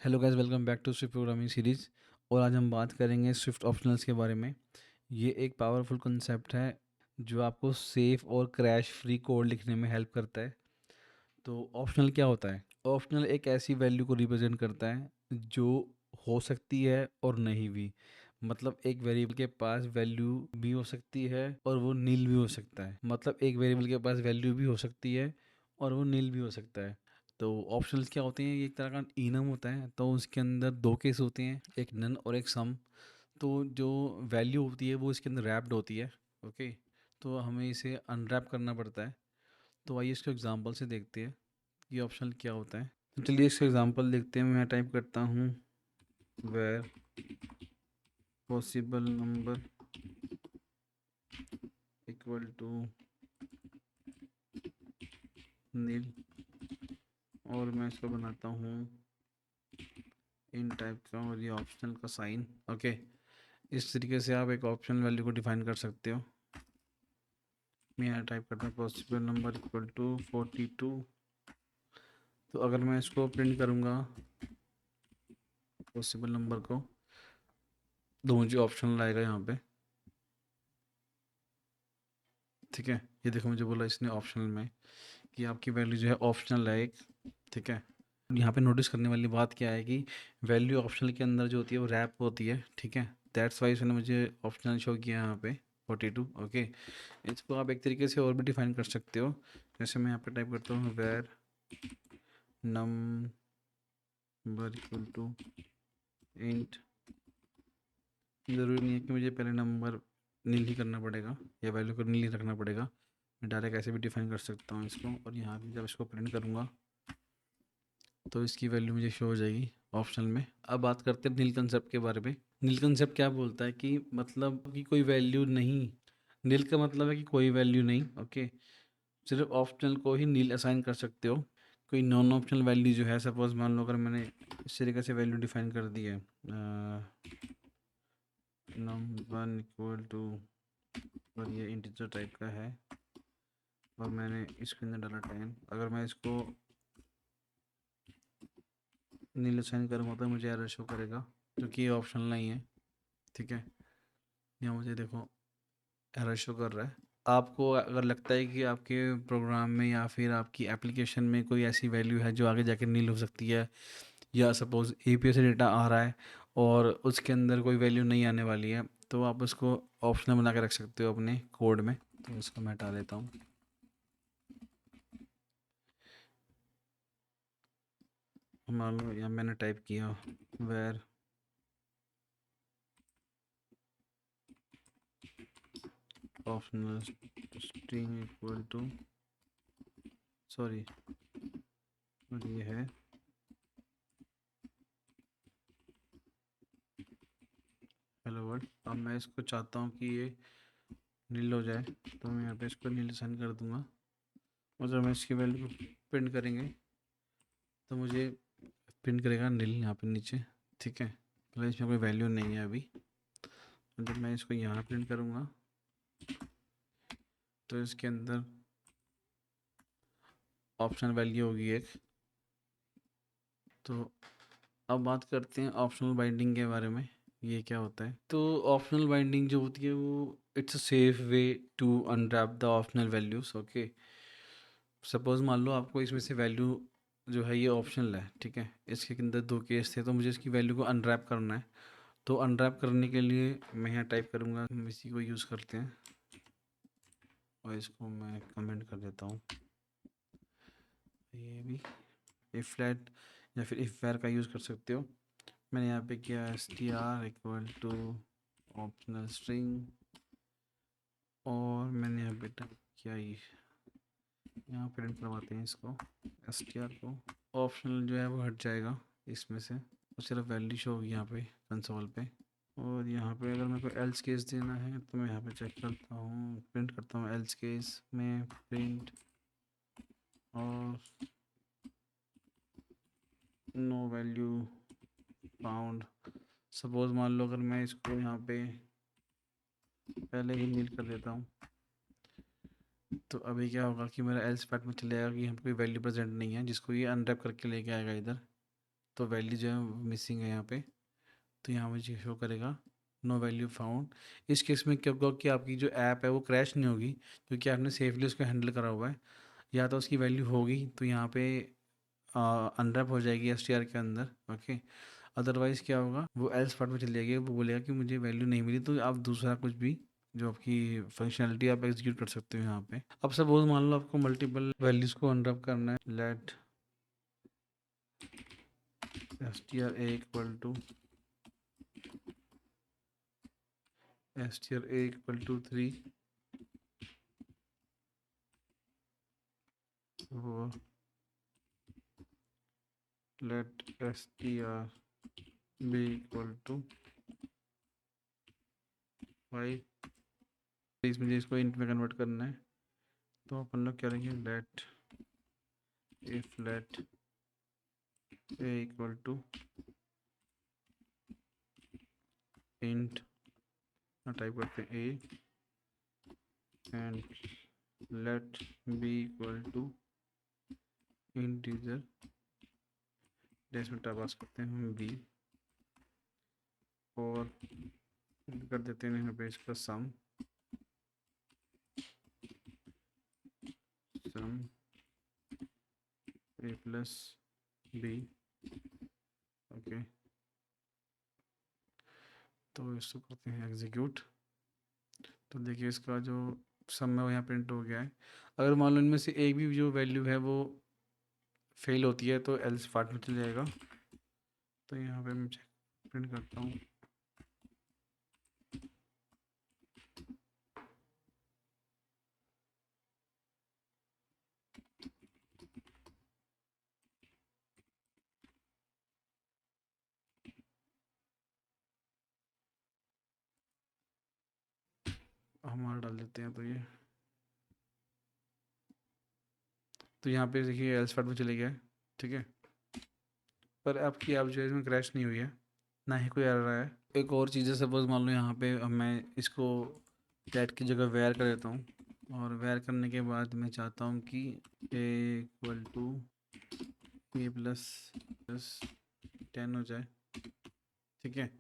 Hello guys, welcome back to Swift programming series. और आज हम बात करेंगे स्विफ्ट ऑप्शनल्स के बारे में। ये एक पावरफुल कंसेप्ट है जो आपको सेफ और क्रैश फ्री कोड लिखने में हेल्प करता है। तो ऑप्शनल क्या होता है? ऑप्शनल एक ऐसी वैल्यू को रिप्रेजेंट करता है जो हो सकती है और नहीं भी। मतलब एक वेरिएबल के पास वैल्यू भी हो सकती है और वो नील भी हो सकता है। मतलब एक वेरिएबल के पास वैल्यू भी हो सकती है और वो नील भी हो सकता है। तो ऑप्शनल्स क्या होते हैं? ये एक तरह का इनम होता है। तो उसके अंदर दो केस होते हैं, एक नन और एक सम। तो जो वैल्यू होती है वो इसके अंदर रैप्ड होती है। ओके, तो हमें इसे अनरैप करना पड़ता है। तो आइए इसको एग्जांपल से देखते हैं ये ऑप्शनल क्या होता है। तो चलिए इसका एग्जांपल देखते हैं। मैं टाइप करता हूँ where possible number equal to nil, और मैं इसको बनाता हूँ इन टाइप का और ये ऑप्शनल का साइन। ओके, इस तरीके से आप एक ऑप्शनल वैल्यू को डिफाइन कर सकते हो। मैं यहाँ टाइप करता हूँ पॉसिबल नंबर इक्वल टू 42। तो अगर मैं इसको प्रिंट करूँगा पॉसिबल नंबर को, तो मुझे ऑप्शनल आएगा यहाँ पे। ठीक है, ये देखो मुझे बोला इसने ऑप्शनल में कि आपकी वैल्यू जो है ऑप्शनल है एक। ठीक है, यहाँ पे नोटिस करने वाली बात क्या है कि वैल्यू ऑप्शनल के अंदर जो होती है वो रैप होती है। ठीक है, दैट्स वाई इसने मुझे ऑप्शनल शो किया यहाँ पे 42। ओके, इसको आप एक तरीके से और भी डिफाइन कर सकते हो। जैसे मैं यहाँ पे टाइप करता हूँ var number equal to int. ज़रूरी नहीं है कि मुझे पहले नंबर नील ही करना पड़ेगा या वैल्यू को नील ही रखना पड़ेगा। मैं डायरेक्ट ऐसे भी डिफाइन कर सकता हूँ इसको, और यहाँ भी जब इसको प्रिंट करूँगा तो इसकी वैल्यू मुझे शो हो जाएगी ऑप्शनल में। अब बात करते हैं नील कंसेप्ट के बारे में। नील कंसेप्ट क्या बोलता है कि मतलब कि कोई वैल्यू नहीं। नील का मतलब है कि कोई वैल्यू नहीं। ओके, सिर्फ ऑप्शनल को ही नील असाइन कर सकते हो। कोई नॉन ऑप्शनल वैल्यू जो है, सपोज मान लो अगर मैंने इस तरीके से वैल्यू डिफाइन कर दी है नम1 इक्वल टू, और ये इंटीजर टाइप का है और मैंने इसके अंदर डाला 10। अगर मैं इसको नील असाइन करूँगा तो मुझे एरर शो करेगा क्योंकि ये ऑप्शनल नहीं है। ठीक है, यहाँ मुझे देखो एरर शो कर रहा है। आपको अगर लगता है कि आपके प्रोग्राम में या फिर आपकी एप्लीकेशन में कोई ऐसी वैल्यू है जो आगे जाके नील हो सकती है, या सपोज़ एपीआई से डेटा आ रहा है और उसके अंदर कोई वैल्यू नहीं आने वाली है, तो आप उसको ऑप्शनल बना के रख सकते हो अपने कोड में। तो इसको मैं हटा देता हूँ। मान लो यहाँ मैंने टाइप किया var optional string equal to, sorry, और ये है हेलो वर्ल्ड। अब मैं इसको चाहता हूँ कि ये नील हो जाए, तो मैं यहाँ पे इसको नील साइन कर दूँगा। और जब मैं इसकी वैल्यू को प्रिंट करेंगे तो मुझे प्रिंट करेगा नील यहाँ पे नीचे। ठीक है, मतलब इसमें कोई वैल्यू नहीं है अभी। जब मैं इसको यहाँ प्रिंट करूँगा तो इसके अंदर ऑप्शनल वैल्यू होगी एक। तो अब बात करते हैं ऑप्शनल बाइंडिंग के बारे में। ये क्या होता है? तो ऑप्शनल बाइंडिंग जो होती है वो it's a safe way to unwrap the optional values. Okay, suppose मान लो आपको इसमें से वैल्यू जो है ये ऑप्शनल है। ठीक है, इसके अंदर दो केस थे, तो मुझे इसकी वैल्यू को अनरैप करना है। तो अनरैप करने के लिए मैं यहाँ टाइप करूँगा, हम इसी को यूज़ करते हैं और इसको मैं कमेंट कर देता हूँ। ये भी इफ फ्लैट या फिर इफ वेर का यूज़ कर सकते हो। मैंने यहाँ पे किया str equal to optional string, और मैंने यहाँ पे टाइप किया ये, यहाँ प्रिंट करवाते हैं इसको str को। ऑप्शनल जो है वो हट जाएगा इसमें से, और सिर्फ वैल्यू शो होगी यहाँ पे कंसोल पे। और यहाँ पे अगर मेरे को एल्स केस देना है तो मैं यहाँ पे चेक करता हूँ, प्रिंट करता हूँ एल्स केस में प्रिंट और नो वैल्यू फाउंड। सपोज मान लो अगर मैं इसको यहाँ पे पहले ही नील कर देता हूँ, तो अभी क्या होगा कि मेरा एल्स पार्ट में चले जाएगा कि यहाँ पे कोई वैल्यू प्रेजेंट नहीं है, जिसको ये अनरैप करके लेके आएगा इधर। तो वैल्यू जो है मिसिंग है यहाँ पे, तो यहाँ मुझे शो करेगा नो वैल्यू फाउंड। इस केस में क्या होगा कि आपकी जो ऐप है वो क्रैश नहीं होगी, क्योंकि आपने सेफली उसको हैंडल करा हुआ है। या तो उसकी वैल्यू होगी तो यहाँ पे अनरैप हो जाएगी एस के अंदर, ओके। अदरवाइज़ क्या होगा, वो एल्स पार्ट में चली जाएगी, वो बोलेगा कि मुझे वैल्यू नहीं मिली, तो आप दूसरा कुछ भी जो आपकी फंक्शनैलिटी आप एग्जीक्यूट कर सकते हो यहाँ पे। अब सपोज मान लो आपको मल्टीपल वैल्यूज़ को अनरैप करना है। Let str a equal to str a equal to 3, वो let str b equal to 5, इसमें इसको इंट में कन्वर्ट करना है, तो अपन लोग क्या करेंगे, let if let a equal to int, type करते हैं a, and let b equal to integer, dash में पास करते हैं हम b, और कर देते हैं यहाँ पे इसका सम a प्लस b, ओके। तो इसको करते हैं एग्जीक्यूट। तो देखिए इसका जो सम है वो यहाँ प्रिंट हो गया है। अगर मान लो इनमें से एक भी जो वैल्यू है वो फेल होती है तो एल्स पार्ट में चल जाएगा। तो यहाँ पे मैं प्रिंट करता हूँ, हमारा डाल देते हैं। तो यहाँ पे देखिए एल्स पार्ट में चले गया है, ठीक है। पर आपकी ऐप जो है इसमें क्रैश नहीं हुई है, ना ही कोई एरर आया है। एक और चीज़ है, सपोज मान लो यहाँ पे अब मैं इसको कैट की जगह वेयर कर देता हूँ, और वेयर करने के बाद मैं चाहता हूँ कि ए इक्वल टू ए प्लस 10 हो जाए, ठीक है।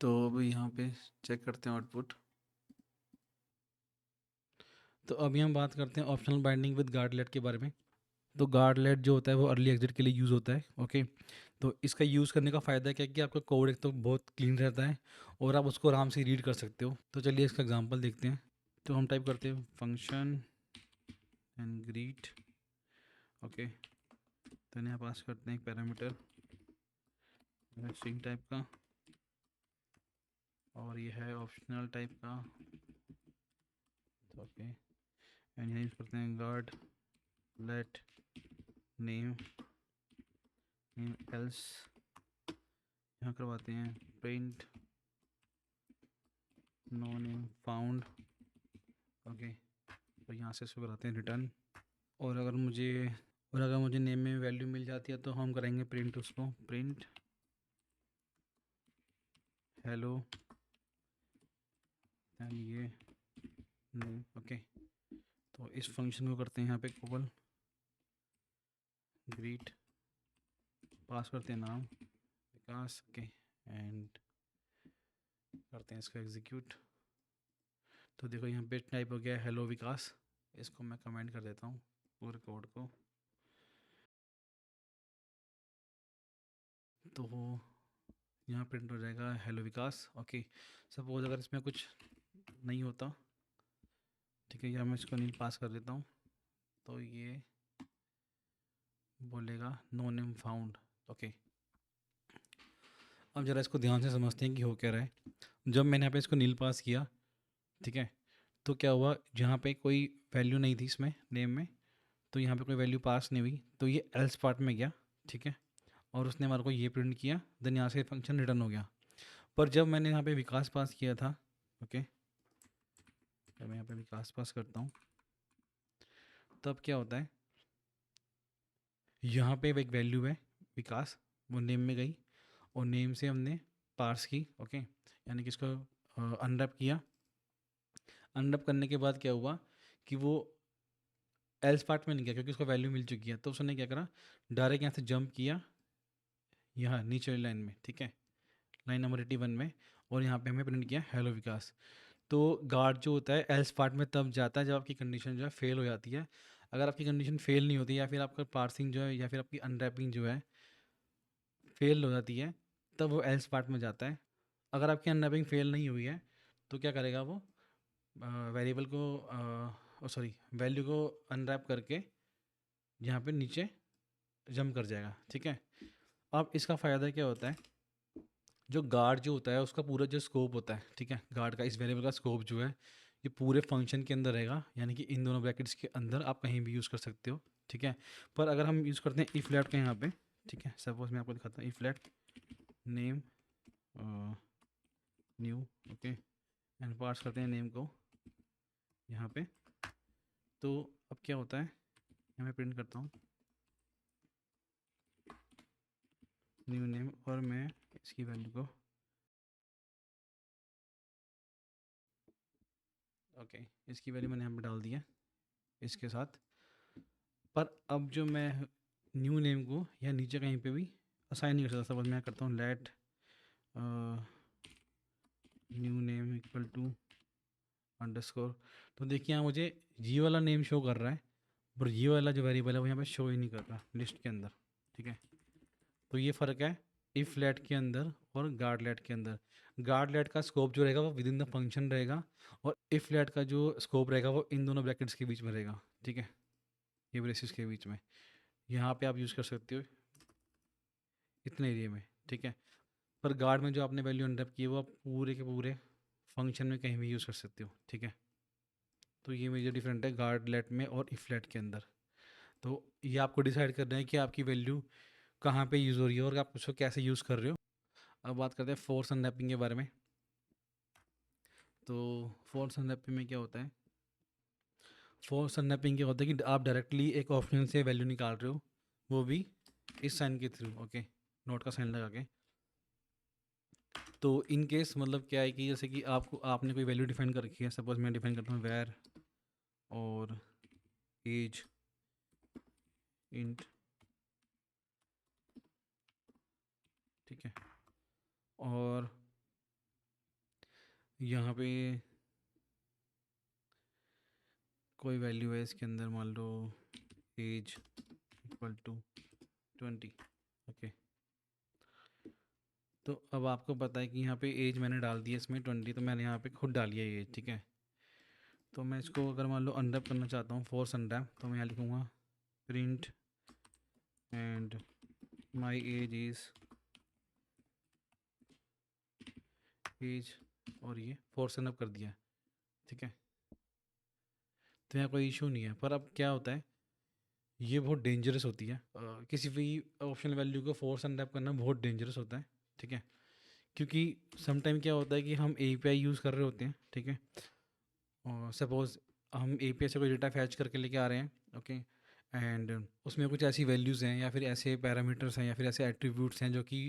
तो अब यहाँ पे चेक करते हैं आउटपुट। तो अभी हम बात करते हैं ऑप्शनल बाइंडिंग विद गार्डलेट के बारे में। तो गार्डलेट जो होता है वो अर्ली एग्जिट के लिए यूज़ होता है, ओके। तो इसका यूज़ करने का फ़ायदा क्या है कि आपका कोड एक तो बहुत क्लीन रहता है और आप उसको आराम से रीड कर सकते हो। तो चलिए इसका एग्जांपल देखते हैं। तो हम टाइप करते हैं फंक्शन एंड ग्रीट, ओके। तो यहाँ पास करते हैं एक पैरामीटर स्ट्रिंग टाइप का, और ये है ऑप्शनल टाइप का, ओके। एंड यहाँ यूज़ करते हैं गार्ड लेट नेम एल्स, यहाँ करवाते हैं print no name found, okay. तो यहाँ से इसको कराते हैं रिटर्न। और अगर मुझे नेम में वैल्यू मिल जाती है तो हम करेंगे प्रिंट, उसको प्रिंट हेलो एंड ये नेम, ओके। तो इस फंक्शन को करते हैं यहाँ पे कॉल, ग्रीट, पास करते हैं नाम विकास, ओके। एंड करते हैं इसको एग्जीक्यूट। तो देखो यहाँ पे टाइप हो गया हेलो विकास। इसको मैं कमेंट कर देता हूँ पूरे कोड को। तो यहाँ प्रिंट हो जाएगा हेलो विकास, ओके। सपोज अगर इसमें कुछ नहीं होता, ठीक है, या मैं इसको नील पास कर देता हूँ, तो ये बोलेगा नो नेम फाउंड, ओके। अब ज़रा इसको ध्यान से समझते हैं कि हो क्या रहा है। जब मैंने यहाँ पे इसको नील पास किया, ठीक है, तो क्या हुआ, जहाँ पे कोई वैल्यू नहीं थी इसमें नेम में, तो यहाँ पे कोई वैल्यू पास नहीं हुई, तो ये एल्स पार्ट में गया, ठीक है। और उसने हमारे को ये प्रिंट किया, देन यहाँ से फंक्शन रिटर्न हो गया। पर जब मैंने यहाँ पे विकास पास किया था, ओके, जब मैं यहाँ पे विकास पास करता हूँ, तब क्या होता है, यहाँ पे एक वैल्यू है विकास, वो नेम में गई, और नेम से हमने पार्स की, ओके, यानी कि इसको अनरैप किया। अनरैप करने के बाद क्या हुआ कि वो एल्स पार्ट में नहीं गया क्योंकि उसको वैल्यू मिल चुकी है। तो उसने क्या करा, डायरेक्ट यहाँ से जंप किया यहाँ नीचे वाली लाइन में, ठीक है, लाइन नंबर 81 में, और यहाँ पे हमें प्रिंट किया हेलो विकास। तो गार्ड जो होता है एल्स पार्ट में तब जाता है जब आपकी कंडीशन जो है फेल हो जाती है। अगर आपकी कंडीशन फेल नहीं होती या फिर आपका पार्सिंग जो है या फिर आपकी अनरैपिंग जो है फेल हो जाती है, तब वो एल्स पार्ट में जाता है। अगर आपकी अनरैपिंग फेल नहीं हुई है तो क्या करेगा वो, वेरिएबल को सॉरी वैल्यू को अनरैप करके यहाँ पे नीचे जंप कर जाएगा, ठीक है। अब इसका फ़ायदा क्या होता है, जो गार्ड जो होता है उसका पूरा जो स्कोप होता है, ठीक है, गार्ड का इस वेरिएबल का स्कोप जो है ये पूरे फंक्शन के अंदर रहेगा, यानी कि इन दोनों ब्रैकेट्स के अंदर आप कहीं भी यूज़ कर सकते हो, ठीक है। पर अगर हम यूज़ करते हैं इफ लेट का यहाँ पे, ठीक है, सपोज मैं आपको दिखाता हूँ if let name new, okay, and pass करते हैं नेम को यहाँ पे। तो अब क्या होता है, यहाँ मैं प्रिंट करता हूँ न्यू नेम, और मैं इसकी वैल्यू को ओके इसकी वैल्यू मैंने यहाँ पे डाल दी है इसके साथ। पर अब जो मैं न्यू नेम को या नीचे कहीं पे भी असाइन नहीं कर सकता। सपोज मैं करता हूँ let new name equal to underscore, तो देखिए यहाँ मुझे जी वाला नेम शो कर रहा है, पर ये वाला जो वेरिएबल है वो यहाँ पे शो ही नहीं कर रहा लिस्ट के अंदर, ठीक है। तो ये फ़र्क है इफ लेट के अंदर और गार्ड लेट के अंदर। गार्ड लेट का स्कोप जो रहेगा वो विद इन द फंक्शन रहेगा, और इफ लेट का जो स्कोप रहेगा वो इन दोनों ब्रैकेट्स के बीच में रहेगा, ठीक है, ये ब्रेसिस के बीच में। यहाँ पे आप यूज़ कर सकते हो इतने एरिया में, ठीक है। पर गार्ड में जो आपने वैल्यू अनरैप की है वो आप पूरे के पूरे फंक्शन में कहीं भी यूज़ कर सकते हो, ठीक है। तो ये मेजर डिफरेंट है गार्ड लेट में और इफ लेट के अंदर। तो ये आपको डिसाइड करना है कि आपकी वैल्यू कहाँ पे यूज़ हो रही है और आप उसको कैसे यूज़ कर रहे हो। अब बात करते हैं फोर्स अनरैपिंग के बारे में। तो फोर्स अनरैपिंग में क्या होता है, फोर्स अनरैपिंग क्या होता है कि आप डायरेक्टली एक ऑप्शन से वैल्यू निकाल रहे हो, वो भी इस साइन के थ्रू, ओके, नोट का साइन लगा के। तो इन केस मतलब क्या है कि जैसे कि आपको आपने कोई वैल्यू डिफाइन कर रखी है, सपोज मैं डिफाइन करता हूँ वेर और एज इंट, ठीक है, और यहाँ पे कोई वैल्यू है इसके अंदर, मान लो एज इक्वल टू 20, ओके। तो अब आपको पता है कि यहाँ पे एज मैंने डाल दी है इसमें 20, तो मैंने यहाँ पे खुद डाली है एज, ठीक है। तो मैं इसको अगर मान लो अनरैप करना चाहता हूँ फोर्स अनरैप, तो मैं यहाँ लिखूँगा print and my age is age, और ये फोर्स अनरैप कर दिया, ठीक है। तो यहाँ कोई इशू नहीं है। पर अब क्या होता है, ये बहुत डेंजरस होती है, किसी भी ऑप्शनल वैल्यू को फोर्स अनरैप करना बहुत डेंजरस होता है, ठीक है। क्योंकि समटाइम क्या होता है कि हम API यूज़ कर रहे होते हैं, ठीक है, और सपोज़ हम API से कोई डेटा फैच करके लेके आ रहे हैं, ओके, एंड उसमें कुछ ऐसी वैल्यूज़ हैं या फिर ऐसे पैरामीटर्स हैं या फिर ऐसे एट्रीब्यूट्स हैं जो कि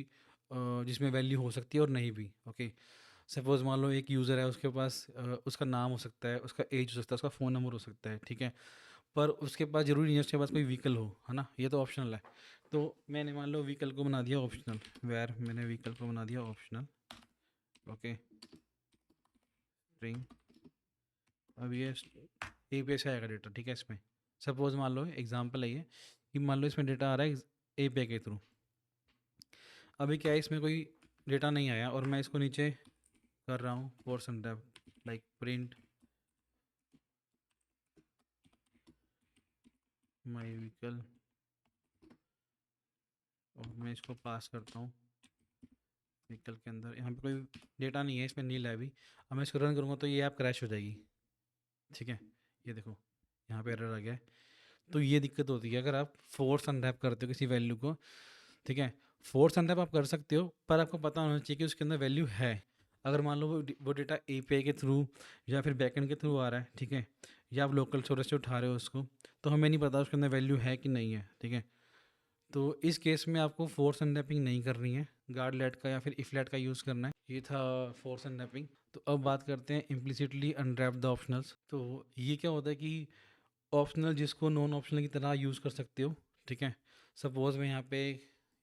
जिसमें वैल्यू हो सकती है और नहीं भी, ओके। सपोज़ मान लो एक यूज़र है, उसके पास उसका नाम हो सकता है, उसका एज हो सकता है, उसका फ़ोन नंबर हो सकता है, ठीक है। पर उसके पास ज़रूरी नहीं है उसके पास कोई व्हीकल हो, है ना, ये तो ऑप्शनल है। तो मैंने मान लो व्हीकल को बना दिया ऑप्शनल, वेर मैंने व्हीकल को बना दिया ऑप्शनल, ओके, स्ट्रिंग। अब ये API से आएगा डेटा, ठीक है। इसमें सपोज मान लो एग्जांपल है ये कि मान लो इसमें डेटा आ रहा है API के थ्रू। अभी क्या है, इसमें कोई डेटा नहीं आया और मैं इसको नीचे कर रहा हूँ force unwrap, like print my vehicle, और मैं इसको पास करता हूँ व्हीकल के अंदर। यहाँ पे कोई डेटा नहीं है, इसमें नील है अभी। अब मैं इसको रन करूँगा तो ये ऐप क्रैश हो जाएगी, ठीक है। ये देखो यहाँ पे एरर आ गया है। तो ये दिक्कत होती है अगर आप फोर्स अनरैप करते हो किसी वैल्यू को, ठीक है। फोर्स अनरैप आप कर सकते हो पर आपको पता होना चाहिए कि उसके अंदर वैल्यू है। अगर मान लो वो डेटा API के थ्रू या फिर बैकएंड के थ्रू आ रहा है, ठीक है, या आप लोकल सोर्स से उठा रहे हो उसको, तो हमें नहीं पता उसके अंदर वैल्यू है कि नहीं है, ठीक है। तो इस केस में आपको फोर्स अनरैपिंग नहीं करनी है, गार्ड लेट का या फिर इफ लेट का यूज़ करना है। ये था फोर्स अनरैपिंग। तो अब बात करते हैं इम्प्लिसिटली अनरैप द ऑप्शनल्स। तो ये क्या होता है कि ऑप्शनल जिसको नॉन ऑप्शनल की तरह यूज़ कर सकते हो, ठीक है। सपोज़ मैं यहाँ पे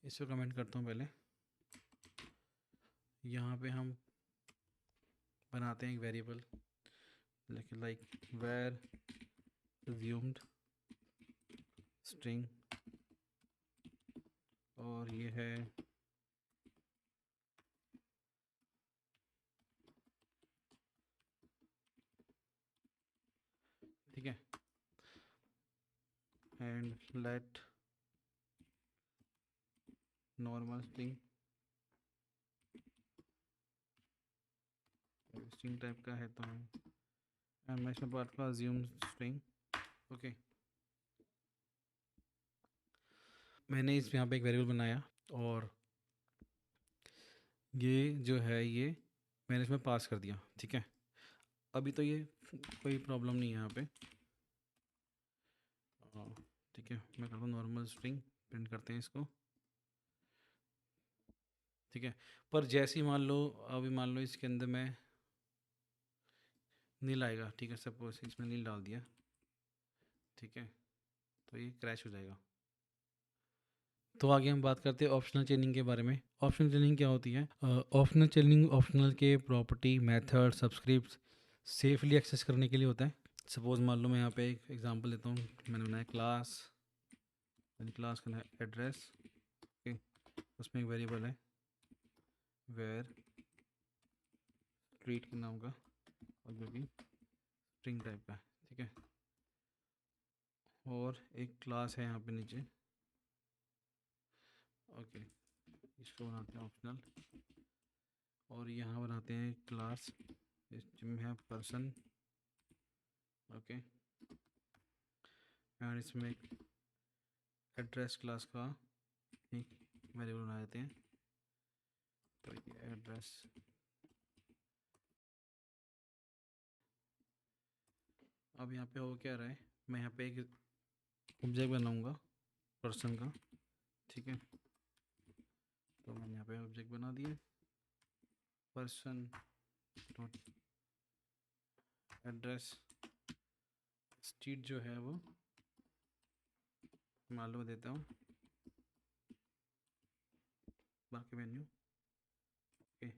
इसको कमेंट करता हूँ पहले। यहाँ पे हम बनाते हैं एक वेरिएबल, लेकिन लाइक वेर assumed स्ट्रिंग, और ये है ठीक है, and let normal string, string type का है तो एंड मैं इसमें पार्ट का assume स्ट्रिंग, ओके। मैंने इस यहाँ पे एक वेरिएबल बनाया, और ये जो है ये मैंने इसमें पास कर दिया, ठीक है। अभी तो ये कोई प्रॉब्लम नहीं है यहाँ पे, ठीक है। मैं करता हूँ नॉर्मल स्ट्रिंग, प्रिंट करते हैं इसको, ठीक है। पर जैसे ही मान लो, अभी मान लो इसके अंदर मैं नील आएगा, ठीक है, सपोज इसमें नील डाल दिया, ठीक है, तो ये क्रैश हो जाएगा। तो आगे हम बात करते हैं ऑप्शनल चेनिंग के बारे में। ऑप्शनल चेनिंग क्या होती है? ऑप्शनल चेनिंग ऑप्शनल के property, method, subscript safely access करने के लिए होता है। सपोज मान लो मैं यहाँ पे एक एग्जांपल देता हूँ। मैंने बनाया क्लास, क्लास का एड्रेस, ओके। उसमें एक वेरिएबल है वेयर स्ट्रीट के नाम का, और जो कि स्ट्रिंग टाइप का है, ठीक है। और एक क्लास है यहाँ पे नीचे, ओके। इसको बनाते हैं ऑप्शनल, और यहाँ बनाते हैं क्लास, इसमें है पर्सन, ओके। एंड इसमें एक एड्रेस क्लास का एक वेरिएबल बना देते हैं, तो ये एड्रेस। अब यहाँ पे हो क्या रहा है, मैं यहाँ पे एक ऑब्जेक्ट बनाऊंगा पर्सन का, ठीक है। तो मैंने यहाँ पे ऑब्जेक्ट बना दिया पर्सन डॉट एड्रेस, स्ट्रीट जो है वो मालूम देता हूँ, बाकी मेन्यू, ओके।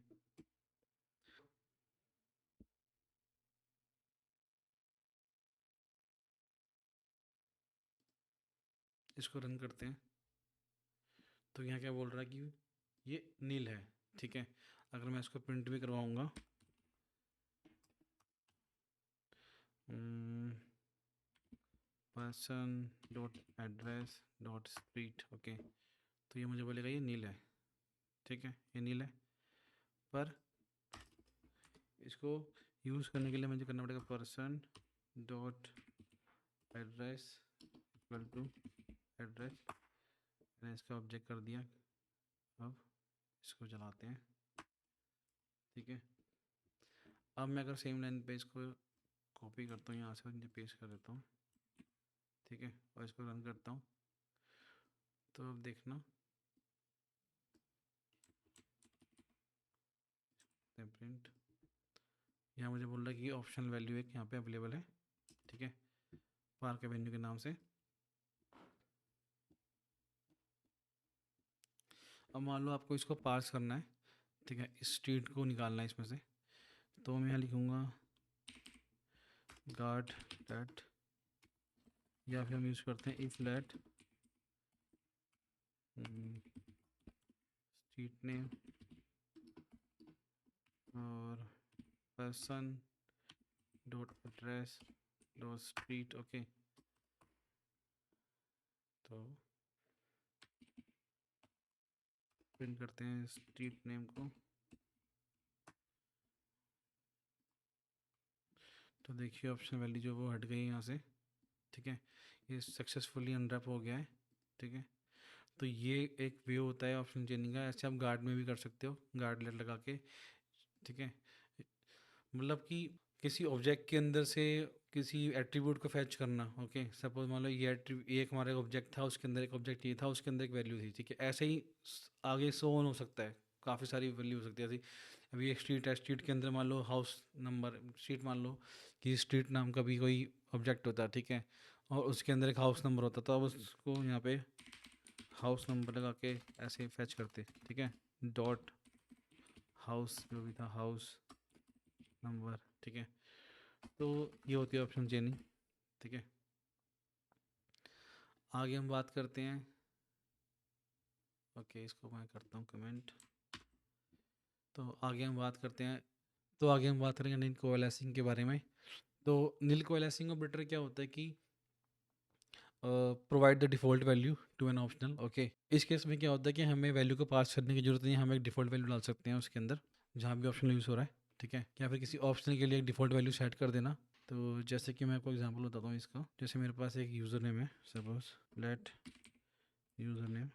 इसको रन करते हैं, तो यहाँ क्या बोल रहा है कि ये नील है, ठीक है। अगर मैं इसको प्रिंट भी करवाऊँगा, person dot address dot street, okay, तो ये मुझे बोलेगा ये नील है, ठीक है, ये नील है। पर इसको यूज़ करने के लिए मुझे करना पड़ेगा person dot address equal to address, मैंने इसका ऑब्जेक्ट कर दिया। अब इसको चलाते हैं, ठीक है। अब मैं अगर सेम लाइन पे इसको कॉपी करता हूँ, यहाँ से मुझे पेस्ट कर देता हूँ, ठीक है, और इसको रन करता हूँ, तो अब देखना प्रिंट, यहाँ मुझे बोल रहा है कि ऑप्शनल वैल्यू एक यहाँ पे अवेलेबल है, ठीक है, पार्क एवेन्यू के नाम से। अब मान लो आपको इसको पार्स करना है, ठीक है, इस स्ट्रीट को निकालना है इसमें से, तो मैं यहाँ लिखूँगा गार्ड डैट, या फिर हम यूज़ करते हैं इफ लेट स्ट्रीट नेम और person dot address dot street, okay. तो प्रिंट करते हैं स्ट्रीट नेम को, तो देखिए ऑप्शन वैल्यू जो वो हट गई यहाँ से, ठीक है, ये सक्सेसफुली अनरैप हो गया है, ठीक है। तो ये एक वे होता है ऑप्शन चेंजिंग का। ऐसे आप गार्ड में भी कर सकते हो, गार्ड लेट लगा के, ठीक है। मतलब कि किसी ऑब्जेक्ट के अंदर से किसी एट्रीब्यूट को फैच करना, ओके। सपोज मान लो ये एक हमारा ऑब्जेक्ट था, उसके अंदर एक ऑब्जेक्ट ये था, उसके अंदर एक वैल्यू थी, ठीक है। ऐसे ही आगे सो ऑन हो सकता है, काफ़ी सारी वैल्यू हो सकती है ऐसी। अभी एक स्ट्रीट है, स्ट्रीट के अंदर मान लो हाउस नंबर, स्ट्रीट मान लो कि स्ट्रीट नाम का भी कोई ऑब्जेक्ट होता है, ठीक है। और उसके अंदर एक हाउस नंबर होता, तो अब उसको यहाँ पे हाउस नंबर लगा के ऐसे फैच करते, ठीक है, डॉट हाउस जो भी था हाउस नंबर, ठीक है। तो ये होती है ऑप्शन चेनिंग, ठीक है। आगे हम बात करते हैं, ओके इसको मैं करता हूँ कमेंट। तो आगे हम बात करते हैं, तो आगे हम बात करेंगे नील कोएलेसिंग के बारे में। तो नील कोएलेसिंग ऑपरेटर क्या होता है कि provide the default value to an optional, okay. इस केस में क्या होता है कि हमें वैल्यू को पास करने की जरूरत नहीं है, हम एक डिफ़ॉल्ट वैल्यू डाल सकते हैं उसके अंदर जहाँ भी ऑप्शनल यूज़ हो रहा है, ठीक है। या फिर किसी ऑप्शनल के लिए एक डिफ़ॉल्ट वैल्यू सेट कर देना। तो जैसे कि मैं आपको एग्जांपल बताता हूँ इसका, जैसे मेरे पास एक यूज़र नेम है, सपोज लेट यूज़र नेम,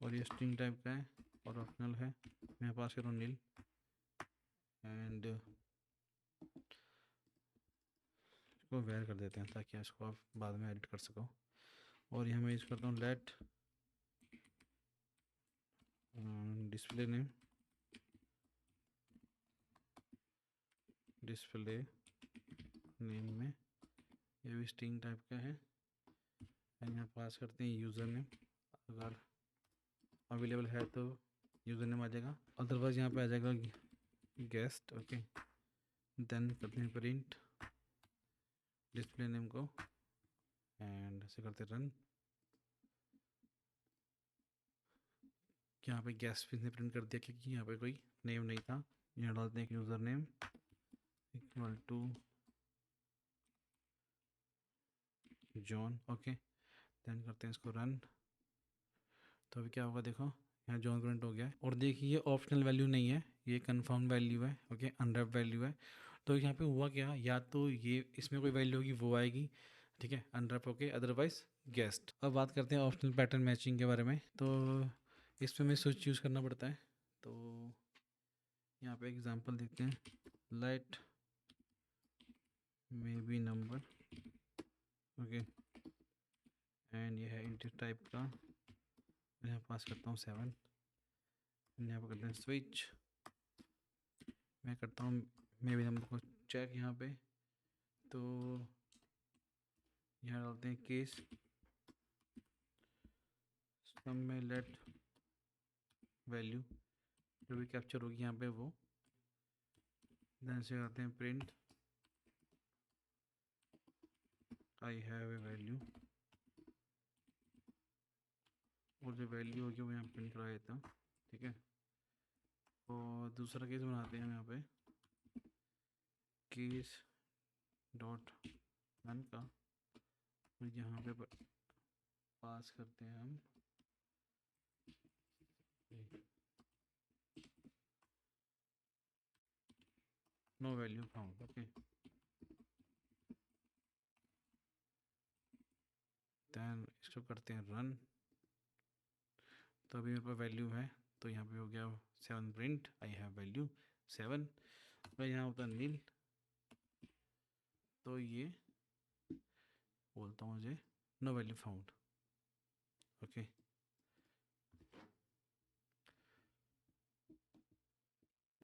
और ये स्ट्रिंग टाइप का है और ऑप्शनल है, मैं पास कर रहा हूँ नील, एंड इसको वेयर कर देते हैं ताकि इसको आप बाद में एडिट कर सको। और यहाँ मैं यूज़ करता हूँ let display name, display name में ये भी स्ट्रिंग टाइप का है, एंड यहाँ पास करते हैं यूज़र नेम, अगर अवेलेबल है तो यूज़र नेम आ जाएगा, अदरवाइज यहाँ पे आ जाएगा गेस्ट, ओके। देन करते हैं प्रिंट डिस्प्ले नेम को, एंड ऐसे करते रन। यहाँ पे गेस्ट ने प्रिंट कर दिया क्योंकि यहाँ पे कोई नेम नहीं था। यहाँ डालते हैं user name equal to John, okay. Then करते हैं इसको रन। तो अभी क्या होगा देखो, यहाँ जॉन प्रिंट हो गया है, और देखिए ये ऑप्शनल वैल्यू नहीं है, ये कंफर्म वैल्यू है, ओके, अनरैप्ड वैल्यू है। तो यहाँ पे हुआ क्या, या तो ये इसमें कोई वैल्यू होगी वो आएगी, ठीक है, अनरैप ओके, अदरवाइज गेस्ट। अब बात करते हैं ऑप्शनल पैटर्न मैचिंग के बारे में। तो इसमें हमें स्विच यूज़ करना पड़ता है। तो यहाँ पे एग्जांपल देखते हैं, light may be number, okay, and ये है इंटीजर टाइप का, यहाँ पास करता हूँ 7, यहाँ पर करते हैं स्विच, मैं करता हूँ मे बी नंबर को चेक यहाँ पे। तो यहाँ डालते हैं केस सम में लेट वैल्यू जो भी कैप्चर होगी यहाँ पे वो, देन से आते हैं print I have a value, और जो वैल्यू होगी वो यहाँ प्रिंट करा देता हूँ, ठीक है। और दूसरा केस बनाते हैं यहाँ पे केस डॉट रन का, और यहाँ पे पास करते हैं हम no value found, okay. Then इसको करते हैं रन। तो अभी मेरे पास वैल्यू है, तो यहाँ पे हो गया 7 प्रिंट आई हैव वैल्यू 7। अगर यहाँ होता नील तो ये बोलता हूँ मुझे नो वैल्यू फाउंड, ओके।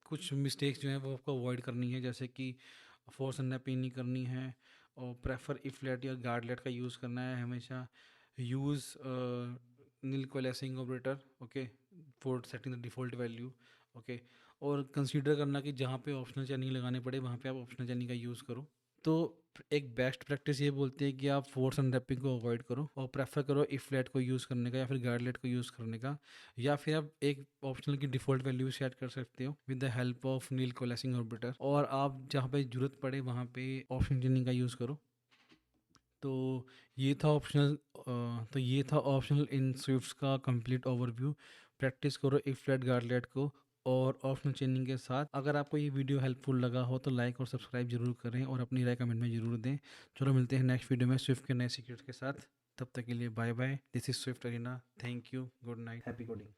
कुछ मिस्टेक्स जो हैं वो आपको अवॉइड करनी है, जैसे कि फोर्स अनरैपिंग नहीं करनी है, और प्रेफर इफ्लेट या गार्डलेट का यूज़ करना है हमेशा। Use nil coalescing operator, okay, for setting the default value, okay. और कंसीडर करना कि जहाँ पे ऑप्शनल चेनिंग लगाने पड़े वहाँ पे आप ऑप्शनल चेनिंग का यूज़ करो। तो एक बेस्ट प्रैक्टिस ये बोलती है कि आप फोर्स अनरैपिंग को अवॉइड करो और प्रेफर करो इफ्लेट को यूज़ करने का या फिर गार्डलेट को यूज़ करने का, या फिर आप एक ऑप्शनल की डिफ़ॉल्ट वैल्यू सेट कर सकते हो with the help of nil coalescing operator, और आप जहाँ पे ज़रूरत पड़े वहाँ पे ऑप्शन चेनिंग का यूज़ करो। तो ये था ऑप्शनल इन स्विफ्ट का कंप्लीट ओवरव्यू। प्रैक्टिस करो इफ्लेट गार्डलेट को और ऑप्शनल चेनिंग के साथ। अगर आपको ये वीडियो हेल्पफुल लगा हो तो लाइक और सब्सक्राइब जरूर करें और अपनी राय कमेंट में ज़रूर दें। चलो मिलते हैं नेक्स्ट वीडियो में स्विफ्ट के नए सीक्रेट्स के साथ। तब तक के लिए bye bye. This is Swift arena. Thank you, good night, happy coding.